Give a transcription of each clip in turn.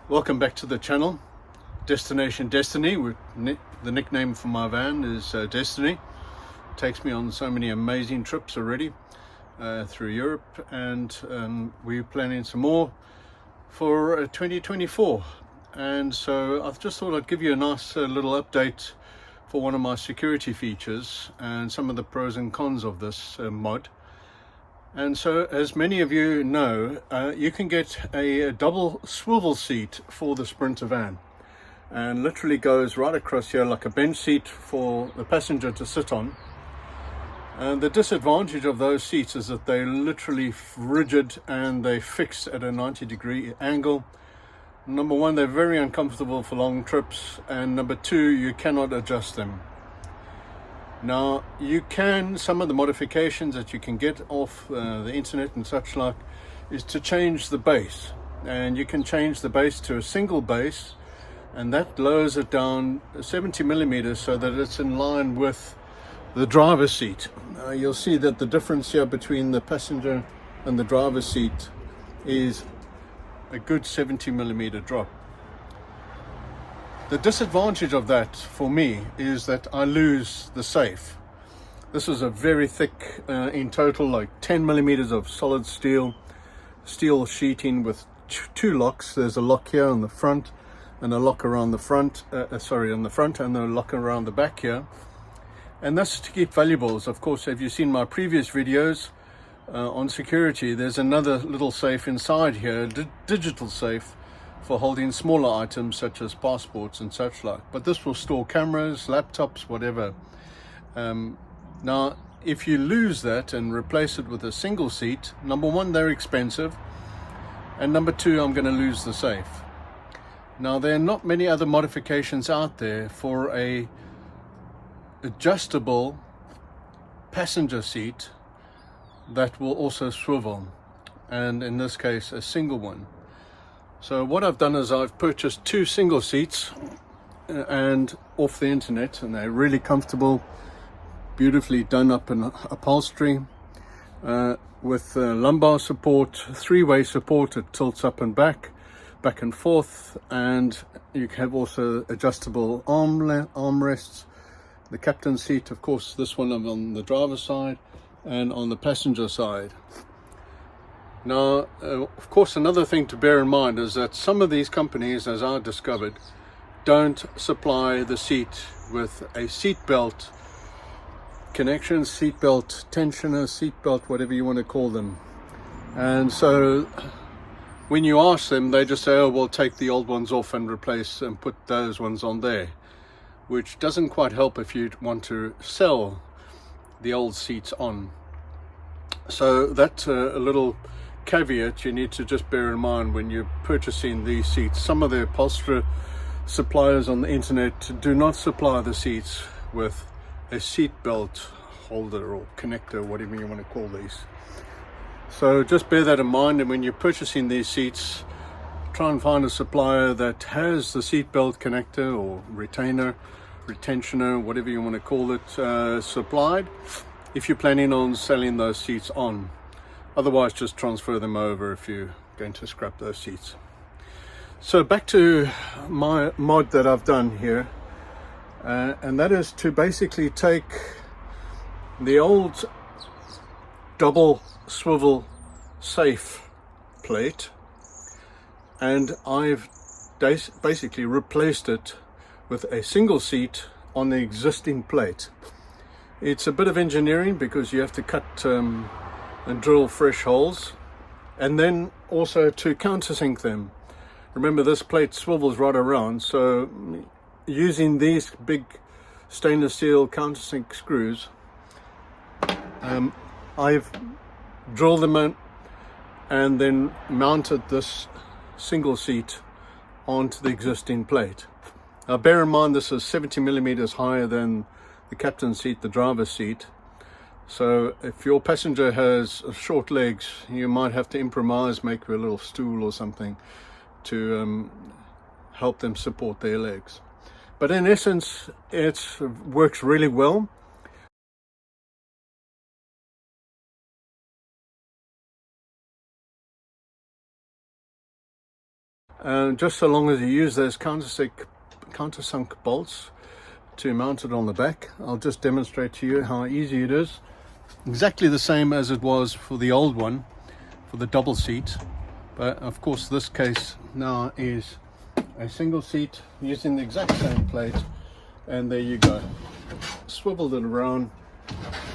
Welcome back to the channel. Destination Destiny. The nickname for my van is Destiny. It takes me on so many amazing trips already through Europe, and we're planning some more for 2024. And so I just thought I'd give you a nice little update for one of my security features and some of the pros and cons of this mod. And so, as many of you know, you can get a double swivel seat for the Sprinter van, and literally goes right across here like a bench seat for the passenger to sit on. And the disadvantage of those seats is that they're literally rigid and they're fixed at a 90-degree angle. Number one, they're very uncomfortable for long trips, and number two, you cannot adjust them. Now, some of the modifications that you can get off the internet and such like is to change the base, and you can change the base to a single base, and that lowers it down 70 millimeters so that it's in line with the driver's seat. You'll see that the difference here between the passenger and the driver's seat is a good 70 millimeter drop. The disadvantage of that for me is that I lose the safe. This is a very thick, in total like 10 millimeters of solid steel sheeting with two locks. There's a lock here on the front and a lock around the front, on the front, and a lock around the back here. And that's to keep valuables. Of course, if you've seen my previous videos on security, there's another little safe inside here, digital safe, for holding smaller items such as passports and such like. But this will store cameras, laptops, whatever. Now, if you lose that and replace it with a single seat, number one, they're expensive, and number two, I'm going to lose the safe. Now, there are not many other modifications out there for a adjustable passenger seat that will also swivel, and in this case, a single one. So what I've done is I've purchased two single seats and off the internet, and they're really comfortable, beautifully done up in upholstery, with lumbar support, three-way support. It tilts up and back and forth, and you have also adjustable armrests. The captain's seat, of course, this one I'm on the driver's side and on the passenger side. Now, of course, another thing to bear in mind is that some of these companies, as I discovered, don't supply the seat with a seat belt connection, seat belt tensioner, seat belt, whatever you want to call them. And so when you ask them, they just say, oh, we'll take the old ones off and replace and put those ones on there, which doesn't quite help if you want to sell the old seats on. So that's a little caveat you need to just bear in mind when you're purchasing these seats. Some of the upholstery suppliers on the internet do not supply the seats with a seat belt holder or connector, whatever you want to call these. So just bear that in mind, and when you're purchasing these seats, try and find a supplier that has the seat belt connector or retentioner, whatever you want to call it, supplied, if you're planning on selling those seats on. Otherwise, just transfer them over if you're going to scrap those seats. So back to my mod that I've done here, and that is to basically take the old double swivel safe plate, and I've basically replaced it with a single seat on the existing plate. It's a bit of engineering because you have to cut and drill fresh holes, and then also to countersink them. Remember, this plate swivels right around, so using these big stainless steel countersink screws, I've drilled them in and then mounted this single seat onto the existing plate. Now bear in mind, this is 70 millimeters higher than the captain's seat, the driver's seat. So if your passenger has short legs, you might have to improvise, make a little stool or something to help them support their legs. But in essence, it works really well. just so long as you use those countersunk bolts to mount it on the back. I'll just demonstrate to you how easy it is. Exactly the same as it was for the old one, for the double seat, but of course this case now is a single seat using the exact same plate, and there you go. Swiveled it around,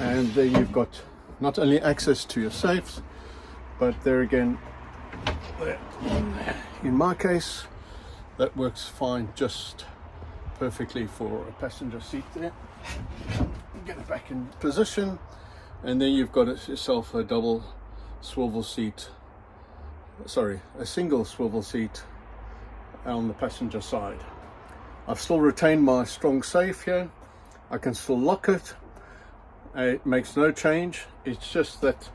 and there you've got not only access to your safes, but there again, in my case, that works fine, just perfectly for a passenger seat there. Get it back in position, and then you've got yourself a double swivel seat, sorry, a single swivel seat on the passenger side. I've still retained my strong safe here. I can still lock it. It makes no change. It's just that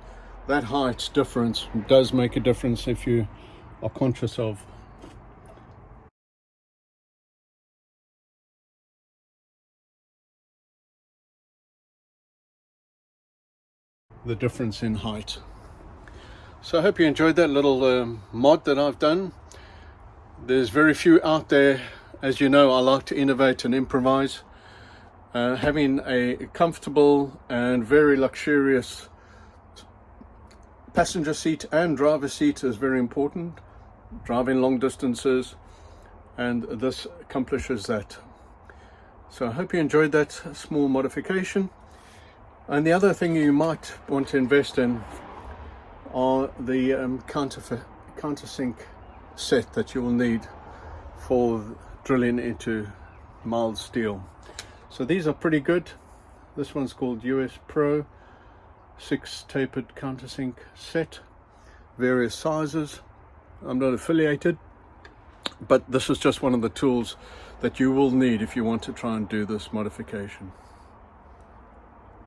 height difference does make a difference if you are conscious of the difference in height. So I hope you enjoyed that little mod that I've done. There's very few out there. As you know, I like to innovate and improvise. Having a comfortable and very luxurious passenger seat and driver seat is very important. Driving long distances, and this accomplishes that. So I hope you enjoyed that small modification. And the other thing you might want to invest in are the countersink set that you will need for drilling into mild steel. So these are pretty good. This one's called US Pro 6 tapered countersink set, various sizes. I'm not affiliated, but this is just one of the tools that you will need if you want to try and do this modification.